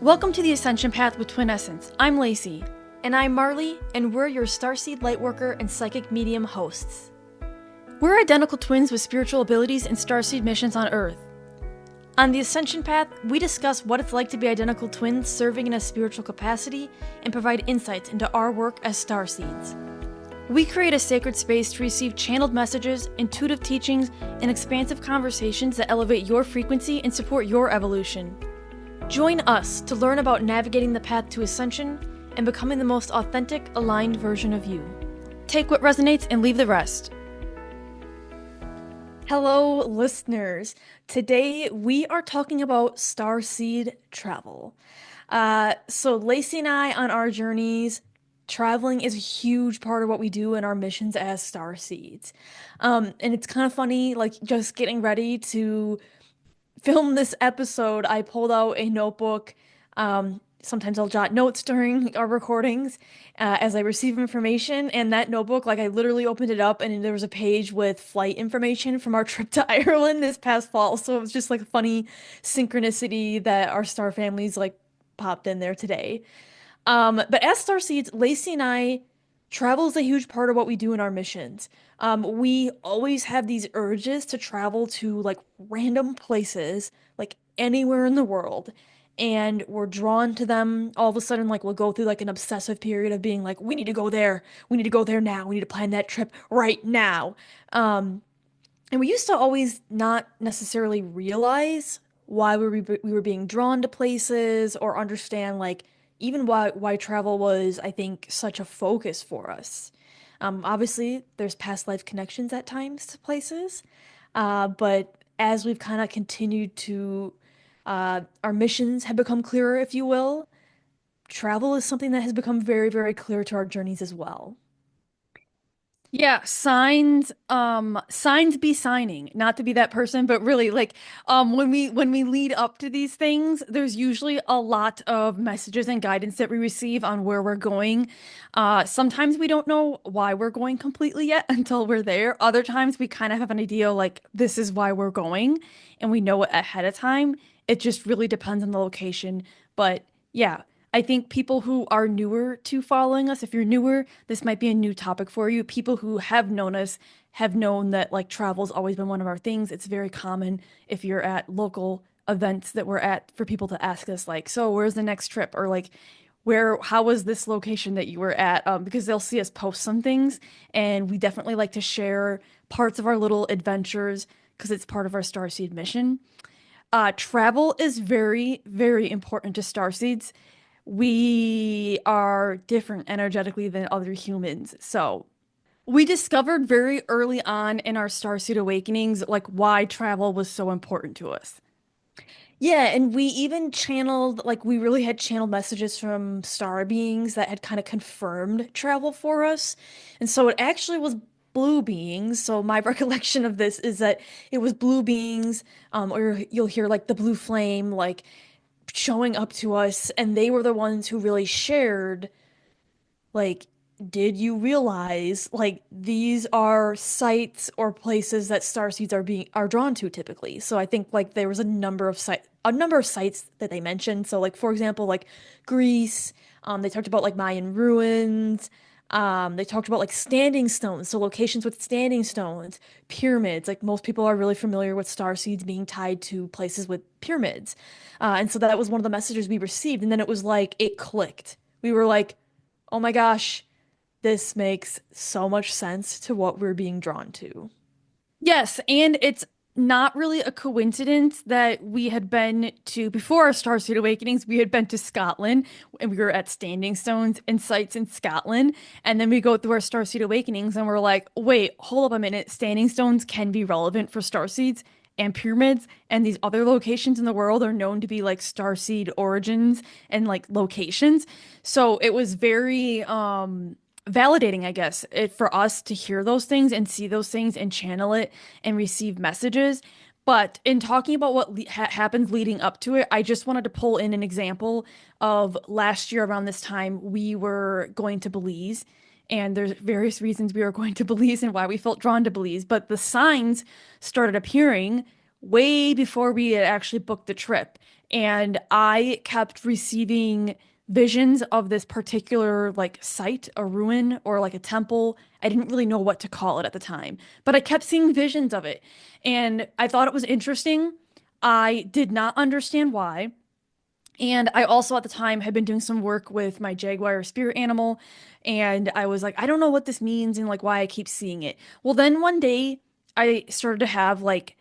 Welcome to the Ascension Path with Twin Essence. I'm Lacey. And I'm Marley, and we're your Starseed Lightworker and Psychic Medium hosts. We're identical twins with spiritual abilities and Starseed missions on Earth. On the Ascension Path, we discuss what it's like to be identical twins serving in a spiritual capacity and provide insights into our work as Starseeds. We create a sacred space to receive channeled messages, intuitive teachings, and expansive conversations that elevate your frequency and support your evolution. Join us to learn about navigating the path to Ascension and becoming the most authentic, aligned version of you. Take what resonates and leave the rest. Hello, listeners. Today we are talking about Starseed Travel. So Lacey and I, on our journeys, traveling is a huge part of what we do in our missions as Starseeds. And it's kind of funny, like just getting ready to film this episode, I pulled out a notebook. Sometimes I'll jot notes during our recordings as I receive information. And that notebook, like I literally opened it up and there was a page with flight information from our trip to Ireland this past fall. So it was just like a funny synchronicity that our star families like popped in there today. But as Starseeds, Lacey and I, travel is a huge part of what we do in our missions. We always have these urges to travel to like random places, like anywhere in the world, and we're drawn to them. All of a sudden, like we'll go through like an obsessive period of being like, we need to go there, we need to go there now, we need to plan that trip right now. And we used to always not necessarily realize why we were being drawn to places or understand like even why travel was, I think, such a focus for us. Obviously, there's past life connections at times to places, but as we've kind of continued to, our missions have become clearer, if you will. Travel is something that has become very, very clear to our journeys as well. Yeah, signs be signing. Not to be that person, but really like when we lead up to these things, there's usually a lot of messages and guidance that we receive on where we're going. Sometimes we don't know why we're going completely yet until we're there. Other times we kind of have an idea like this is why we're going and we know it ahead of time. It just really depends on the location. But yeah, I think people who are newer to following us, if you're newer, this might be a new topic for you. People who have known us have known that like travel's always been one of our things. It's very common if you're at local events that we're at for people to ask us like, so where's the next trip? Or like, how was this location that you were at? Because they'll see us post some things and we definitely like to share parts of our little adventures because it's part of our Starseed mission. Travel is very, very important to Starseeds. We are different energetically than other humans. So we discovered very early on in our Starseed awakenings, like why travel was so important to us. Yeah, and we even channeled, like, we really had channeled messages from star beings that had kind of confirmed travel for us. And so it actually was blue beings. So my recollection of this is that it was blue beings, or you'll hear like the blue flame, like showing up to us, and they were the ones who really shared, like, did you realize like these are sites or places that starseeds are drawn to typically? So I think like there was a number of sites that they mentioned. So like for example, like Greece, they talked about like Mayan ruins. They talked about like standing stones, so locations with standing stones, pyramids. Like most people are really familiar with starseeds being tied to places with pyramids. And so that was one of the messages we received. And then it was like it clicked. We were like, oh my gosh, this makes so much sense to what we're being drawn to. Yes, and it's not really a coincidence that we had been to, before our Starseed Awakenings, we had been to Scotland and we were at Standing Stones and sites in Scotland. And then we go through our Starseed Awakenings and we're like, wait, hold up a minute. Standing Stones can be relevant for Starseeds and pyramids and these other locations in the world are known to be like Starseed origins and like locations. So it was very, validating, I guess, for us to hear those things and see those things and channel it and receive messages. But in talking about what happens leading up to it, I just wanted to pull in an example of last year around this time, we were going to Belize. And there's various reasons we were going to Belize and why we felt drawn to Belize. But the signs started appearing way before we had actually booked the trip. and I kept receiving visions of this particular like site, a ruin or like a temple. I didn't really know what to call it at the time, but I kept seeing visions of it, and I thought it was interesting. I did not understand why. And I also at the time had been doing some work with my jaguar spirit animal, and I was like, I don't know what this means and like why I keep seeing it. Well, then one day I started to have like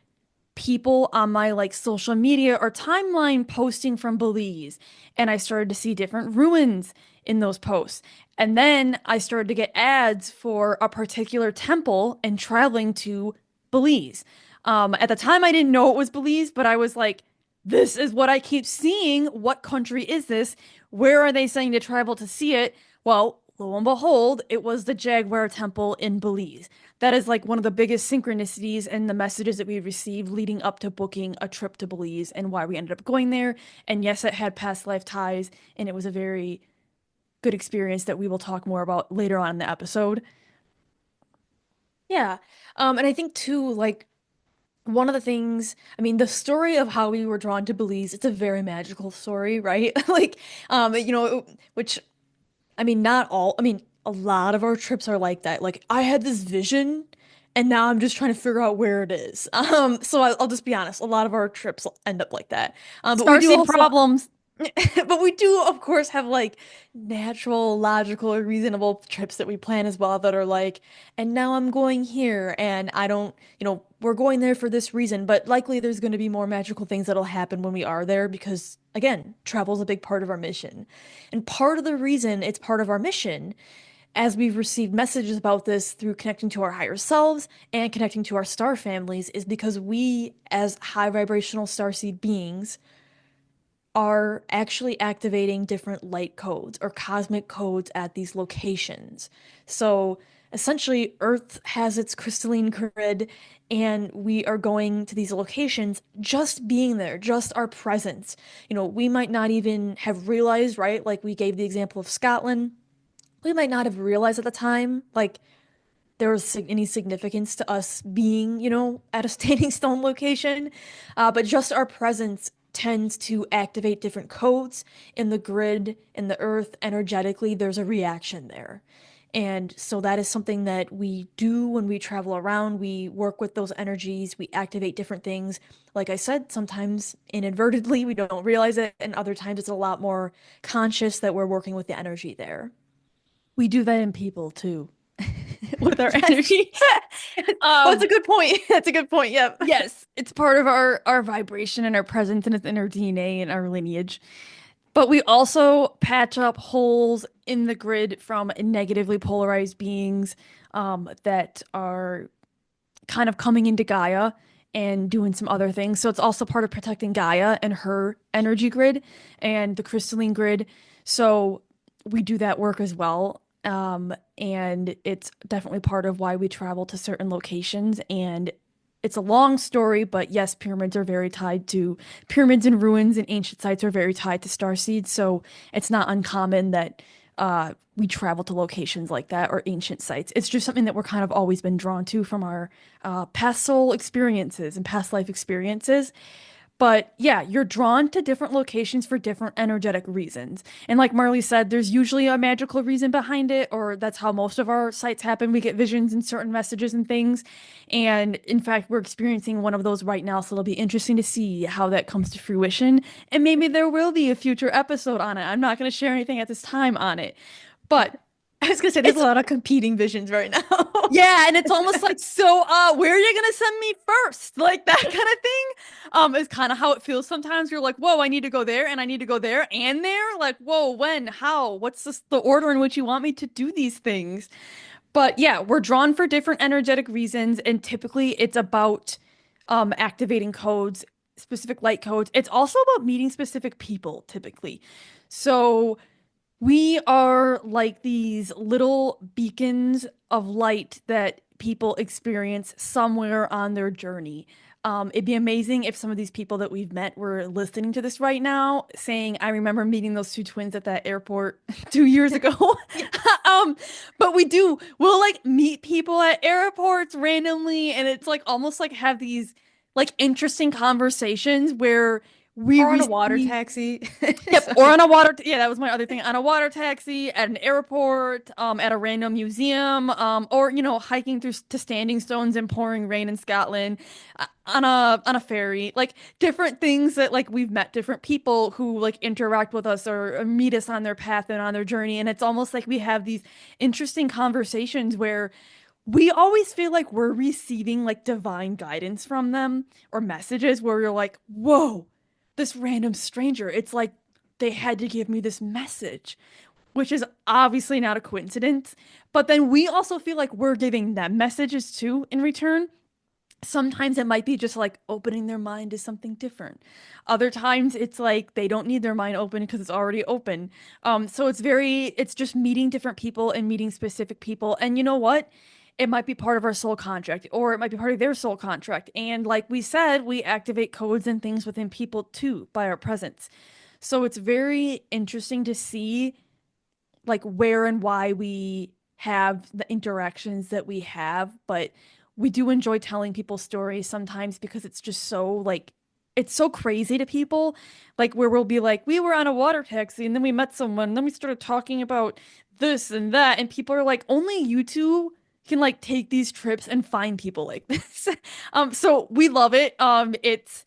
people on my like social media or timeline posting from Belize, and I started to see different ruins in those posts. And then I started to get ads for a particular temple and traveling to Belize. At the time, I didn't know it was Belize, but I was like, this is what I keep seeing. What country is this? Where are they saying to travel to see it? Well, lo and behold, it was the Jaguar Temple in Belize. That is like one of the biggest synchronicities and the messages that we received leading up to booking a trip to Belize and why we ended up going there. And yes, it had past life ties, and it was a very good experience that we will talk more about later on in the episode. Yeah. And I think too, like one of the things, I mean, the story of how we were drawn to Belize, it's a very magical story, right? Like, which I mean, not all, I mean, a lot of our trips are like that. Like, I had this vision and now I'm just trying to figure out where it is. So I'll just be honest, a lot of our trips end up like that. But we do Starseed also, problems. but we do, of course, have like natural, logical, or reasonable trips that we plan as well that are like, and now I'm going here and I don't, we're going there for this reason, but likely there's going to be more magical things that'll happen when we are there because, again, travel is a big part of our mission. And part of the reason it's part of our mission, as we've received messages about this through connecting to our higher selves and connecting to our star families, is because we, as high vibrational starseed beings, are actually activating different light codes or cosmic codes at these locations. So essentially, Earth has its crystalline grid, and we are going to these locations just being there, just our presence. We might not even have realized, right? Like we gave the example of Scotland. We might not have realized at the time, like there was any significance to us being, at a standing stone location. But just our presence tends to activate different codes in the grid, in the earth, energetically. There's a reaction there. And so that is something that we do when we travel around. We work with those energies, we activate different things. Like I said, sometimes inadvertently we don't realize it, and other times it's a lot more conscious that we're working with the energy there. We do that in people too, with our Yes. energy. Oh, it's a Um, good point. That's a good point. Yep. yes, it's part of our vibration and our presence, and it's in our DNA and our lineage. But we also patch up holes in the grid from negatively polarized beings that are kind of coming into Gaia and doing some other things. So it's also part of protecting Gaia and her energy grid and the crystalline grid. So we do that work as well. And it's definitely part of why we travel to certain locations. And it's a long story, but yes, pyramids and ruins and ancient sites are very tied to starseeds. So it's not uncommon that we travel to locations like that or ancient sites. It's just something that we're kind of always been drawn to from our past soul experiences and past life experiences. But yeah, you're drawn to different locations for different energetic reasons. And like Marley said, there's usually a magical reason behind it, or that's how most of our sites happen. We get visions and certain messages and things. And in fact, we're experiencing one of those right now. So it'll be interesting to see how that comes to fruition. And maybe there will be a future episode on it. I'm not going to share anything at this time on it. But I was gonna say there's a it's lot of competing visions right now. yeah, and it's almost like, so where are you gonna send me first? Like that kind of thing. Is kind of how it feels sometimes. You're like, whoa, I need to go there and I need to go there and there. Like, whoa, when, how, what's the order in which you want me to do these things? But yeah, we're drawn for different energetic reasons, and typically it's about activating codes, specific light codes. It's also about meeting specific people, typically. So we are like these little beacons of light that people experience somewhere on their journey. It'd be amazing if some of these people that we've met were listening to this right now, saying, I remember meeting those two twins at that airport 2 years ago. Um, but we'll like meet people at airports randomly, and it's like almost like have these like interesting conversations where we Or on a water receive. taxi. Yep, or Sorry. on a water, yeah, that was my other thing. On a water taxi, at an airport, at a random museum, or hiking through to standing stones and pouring rain in Scotland, on a ferry, like different things that like we've met different people who like interact with us or meet us on their path and on their journey, and it's almost like we have these interesting conversations where we always feel like we're receiving like divine guidance from them or messages where you're like, whoa, this random stranger, it's like they had to give me this message, which is obviously not a coincidence. But then we also feel like we're giving them messages too in return. Sometimes it might be just like opening their mind to something different. Other times it's like they don't need their mind open because it's already open. So it's just meeting different people and meeting specific people. And you know what? It might be part of our soul contract, or it might be part of their soul contract. And like we said, we activate codes and things within people too by our presence. So it's very interesting to see like where and why we have the interactions that we have, but we do enjoy telling people stories sometimes because it's just so like it's so crazy to people. Like where we'll be like, we were on a water taxi and then we met someone, and then we started talking about this and that, and people are like, only you two can like take these trips and find people like this. So we love it. It's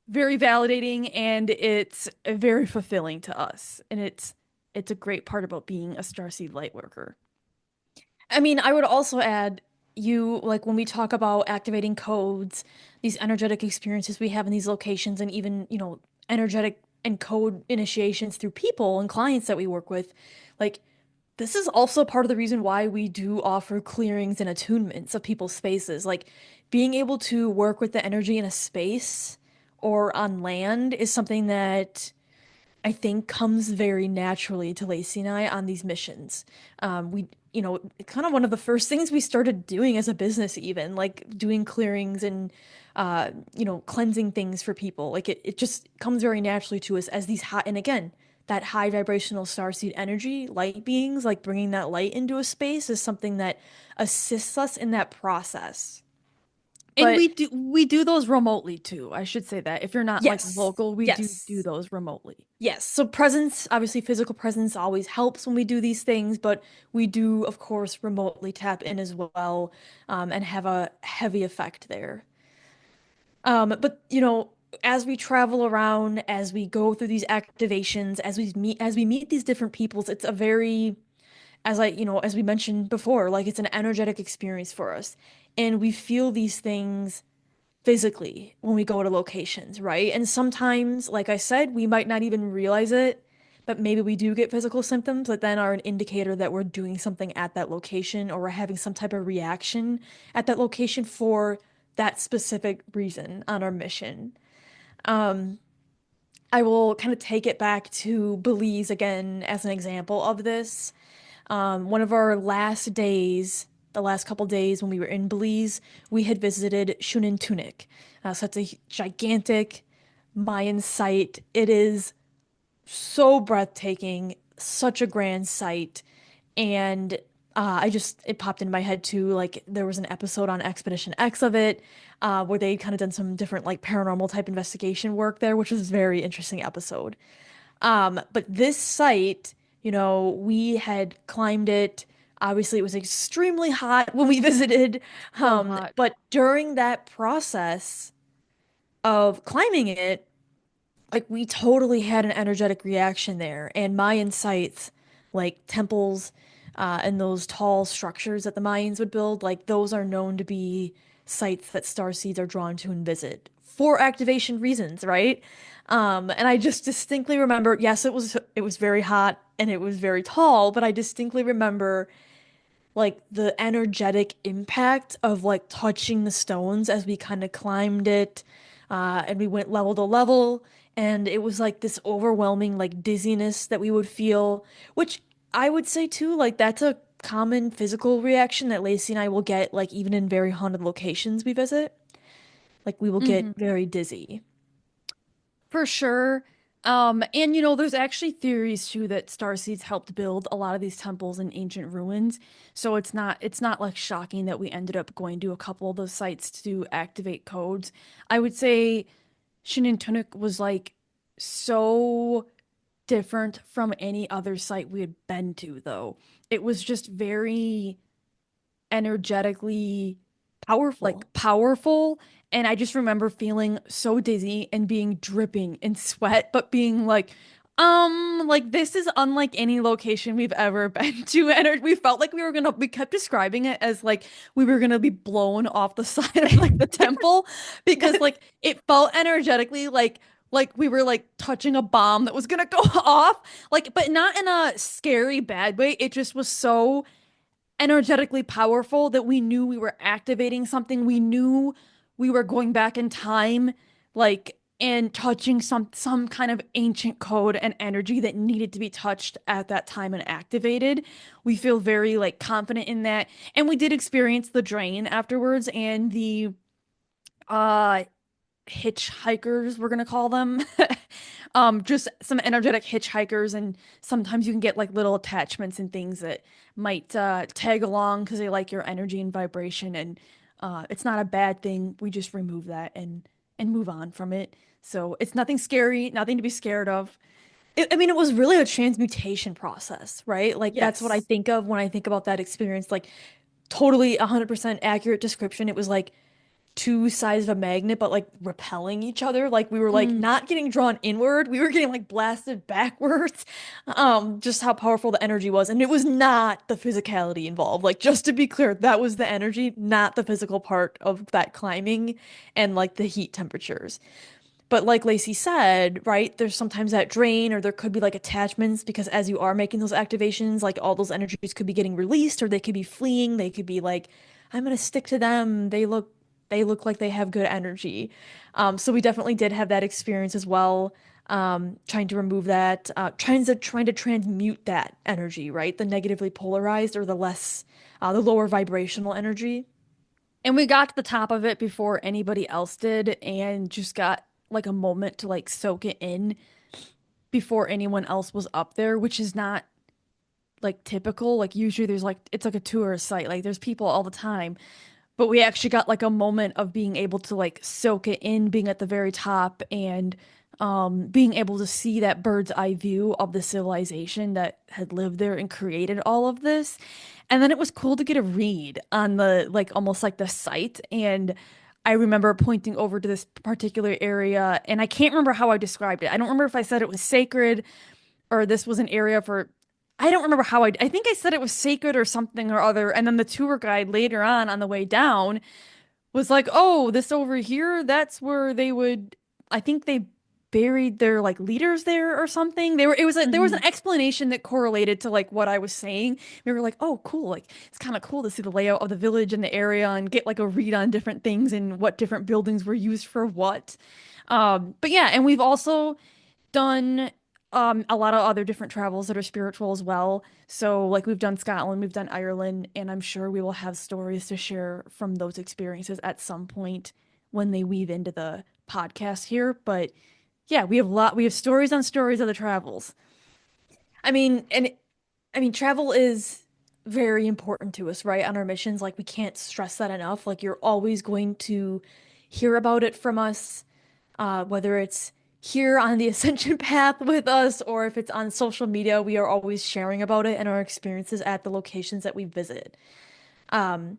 very validating and it's very fulfilling to us. And it's a great part about being a Starseed light worker. I mean, I would also add you like when we talk about activating codes, these energetic experiences we have in these locations, and even, energetic and code initiations through people and clients that we work with, like this is also part of the reason why we do offer clearings and attunements of people's spaces. Like being able to work with the energy in a space or on land is something that I think comes very naturally to Lacey and I on these missions. It's kind of one of the first things we started doing as a business, even like doing clearings and, cleansing things for people. Like it just comes very naturally to us as these high, and again, that high vibrational starseed energy, light beings, like bringing that light into a space is something that assists us in that process. And But we do those remotely too. I should say that. If you're not like yes, local, we do yes. those remotely. Yes, so presence, obviously physical presence always helps when we do these things, but we do, of course, remotely tap in as well, and have a heavy effect there. But as we travel around, as we go through these activations, as we meet these different peoples, it's a very, as we mentioned before, like it's an energetic experience for us, and we feel these things physically when we go to locations, right? And sometimes, like I said, we might not even realize it, but maybe we do get physical symptoms that then are an indicator that we're doing something at that location or we're having some type of reaction at that location for that specific reason on our mission. Um, I will kind of take it back to Belize again as an example of this. One of our last days, the last couple days when we were in Belize, we had visited Shunin Tunic. So it's a gigantic Mayan site. It is so breathtaking, such a grand sight. And it popped in my head too. Like there was an episode on Expedition X of it, where they kind of done some different like paranormal type investigation work there, which was a very interesting episode. But this site, we had climbed it. Obviously, it was extremely hot when we visited. So hot. But during that process of climbing it, like we totally had an energetic reaction there. And Mayan sites, like temples, and those tall structures that the Mayans would build, like those are known to be sites that starseeds are drawn to and visit for activation reasons, right? And I just distinctly remember, yes, it was very hot and it was very tall, but I distinctly remember like the energetic impact of like touching the stones as we kind of climbed it, and we went level to level, and it was like this overwhelming like dizziness that we would feel, which I would say too, like that's a common physical reaction that Lacey and I will get like even in very haunted locations we visit. Like we will get Hmm. very dizzy. For sure. And there's actually theories too that starseeds helped build a lot of these temples in ancient ruins. So it's not like shocking that we ended up going to a couple of those sites to activate codes. I would say Shinintunic was like so different from any other site we had been to, though. It was just very energetically Powerful. powerful. And I just remember feeling so dizzy and being dripping in sweat, but being like this is unlike any location we've ever been to. And we felt like we kept describing it as like we were gonna be blown off the side of like the temple because like it felt energetically like we were like touching a bomb that was gonna go off. Like, but not in a scary bad way. It just was so energetically powerful that we knew we were activating something. We knew we were going back in time, like and touching some kind of ancient code and energy that needed to be touched at that time and activated. We feel very like confident in that. And we did experience the drain afterwards and the uh hitchhikers, we're gonna call them. Just some energetic hitchhikers, and sometimes you can get like little attachments and things that might tag along because they like your energy and vibration, and it's not a bad thing. We just remove that and move on from it. So it's nothing scary, nothing to be scared of. I mean, it was really a transmutation process, right? Like that's what I Yes. think of when I think about that experience. Like totally 100% accurate description. It was like two sides of a magnet, but like repelling each other. Like we were like Mm. not getting drawn inward, we were getting like blasted backwards. Just how powerful the energy was. And it was not the physicality involved. Like just to be clear, that was the energy, not the physical part of that climbing and like the heat temperatures. But like Lacey said, right, there's sometimes that drain or there could be like attachments because as you are making those activations, like all those energies could be getting released or they could be fleeing. They could be like, I'm gonna stick to them. They look like they have good energy. So we definitely did have that experience as well. Trying to remove that, trying to transmute that energy, right? The negatively polarized or the lower vibrational energy. And we got to the top of it before anybody else did, and just got like a moment to like soak it in before anyone else was up there, which is not like typical. Like usually there's like it's like a tourist site. Like there's people all the time. But we actually got like a moment of being able to like soak it in, being at the very top and being able to see that bird's eye view of the civilization that had lived there and created all of this. And then it was cool to get a read on the like almost like the site. And I remember pointing over to this particular area, and I can't remember how I described it. I don't remember if I said it was sacred or this was an area for I don't remember how I think I said it was sacred or something or other, and then the tour guide later on the way down was like, "Oh, this over here, that's where they would I think they buried their like leaders there or something." There was an Mhm. explanation that correlated to like what I was saying. We were like, "Oh, cool. Like it's kind of cool to see the layout of the village and the area and get like a read on different things and what different buildings were used for what." But yeah, and we've also done a lot of other different travels that are spiritual as well. So like we've done Scotland, we've done Ireland, and I'm sure we will have stories to share from those experiences at some point when they weave into the podcast here. But yeah, we have stories on stories of the travels. I mean, travel is very important to us, right? On our missions, like we can't stress that enough. Like you're always going to hear about it from us, whether it's here on the Ascension path with us or if it's on social media, we are always sharing about it and our experiences at the locations that we visit. Um,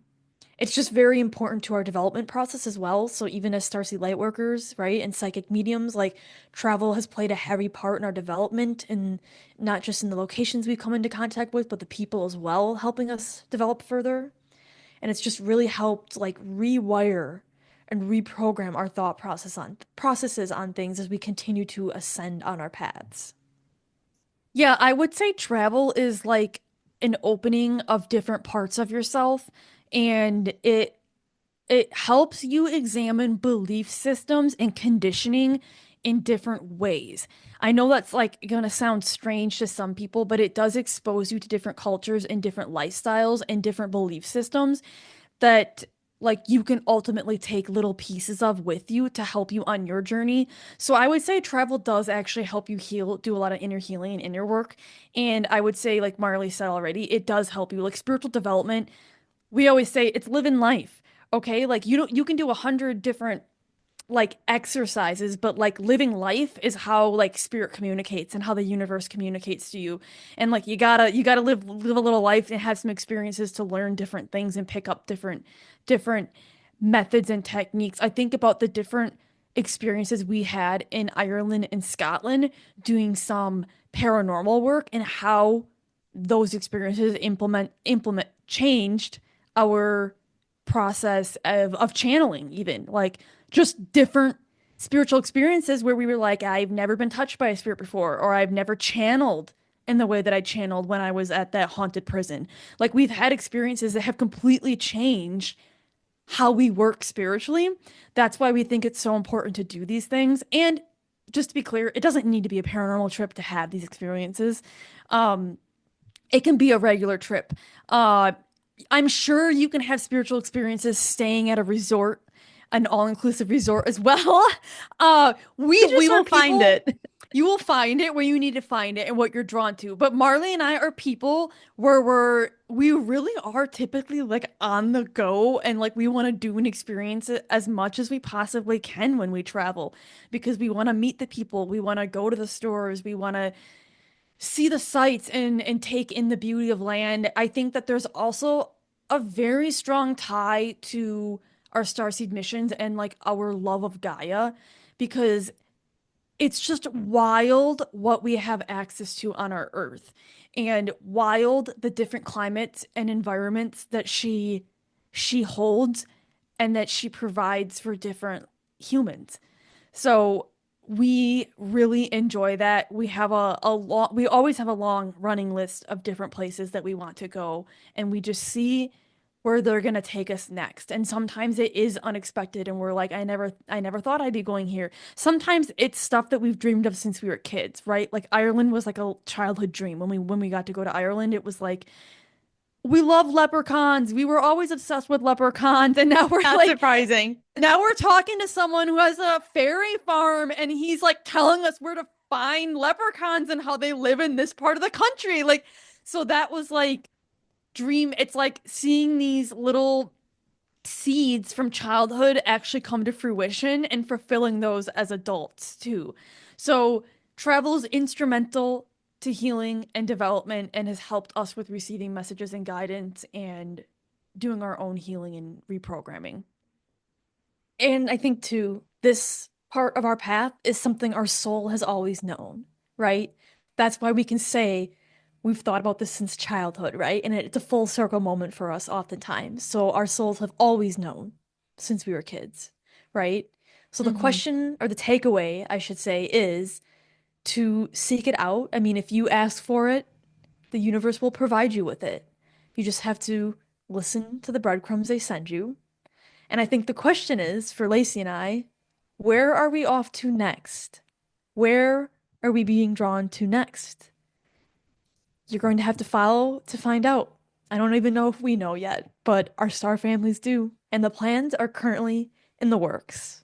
it's just very important to our development process as well. So even as Starseed Lightworkers, right, and psychic mediums, like travel has played a heavy part in our development, and not just in the locations we come into contact with, but the people as well, helping us develop further. And it's just really helped like rewire and reprogram our thought processes on things as we continue to ascend on our paths. Yeah, I would say travel is like an opening of different parts of yourself, and it helps you examine belief systems and conditioning in different ways. I know that's like gonna sound strange to some people, but it does expose you to different cultures and different lifestyles and different belief systems that like you can ultimately take little pieces of with you to help you on your journey. So I would say travel does actually help you heal, do a lot of inner healing and inner work. And I would say, like Marley said already, it does help you. Like spiritual development, we always say it's living life. Okay, like you don't you can do 100 different like exercises, but like living life is how like spirit communicates and how the universe communicates to you. And like you gotta live a little life and have some experiences to learn different things and pick up different methods and techniques. I think about the different experiences we had in Ireland and Scotland doing some paranormal work and how those experiences implement changed our process of channeling, even like just different spiritual experiences where we were like, I've never been touched by a spirit before, or I've never channeled in the way that I channeled when I was at that haunted prison. Like we've had experiences that have completely changed how we work spiritually. That's why we think it's so important to do these things. And just to be clear, it doesn't need to be a paranormal trip to have these experiences. Um, it can be a regular trip. Uh, I'm sure you can have spiritual experiences staying at a resort, an all-inclusive resort as well. We We just are will find people. it. You will find it where you need to find it and what you're drawn to. But Marley and I are people where we really are typically like on the go and like we want to do and experience it as much as we possibly can when we travel because we want to meet the people, we want to go to the stores, we want to see the sights and take in the beauty of land. I think that there's also a very strong tie to our starseed missions and like our love of Gaia because it's just wild what we have access to on our Earth and wild the different climates and environments that she holds and that she provides for different humans. So we really enjoy that. We have we always have a long running list of different places that we want to go, and we just see where they're gonna take us next. And sometimes it is unexpected, and we're like, I never thought I'd be going here. Sometimes it's stuff that we've dreamed of since we were kids, right? Like Ireland was like a childhood dream. When we got to go to Ireland, it was like we love leprechauns. We were always obsessed with leprechauns, and now we're Not like surprising. now we're talking to someone who has a fairy farm and he's like telling us where to find leprechauns and how they live in this part of the country. Like, so that was like dream. It's like seeing these little seeds from childhood actually come to fruition and fulfilling those as adults too. So travel is instrumental to healing and development and has helped us with receiving messages and guidance and doing our own healing and reprogramming. And I think too, this part of our path is something our soul has always known, right? That's why we can say we've thought about this since childhood, right? And it's a full circle moment for us oftentimes. So our souls have always known since we were kids, right? So the Hmm. question or the takeaway, I should say, is to seek it out. I mean, if you ask for it, the universe will provide you with it. You just have to listen to the breadcrumbs they send you. And I think the question is for Lacey and I, where are we off to next? Where are we being drawn to next? You're going to have to follow to find out. I don't even know if we know yet, but our star families do. And the plans are currently in the works.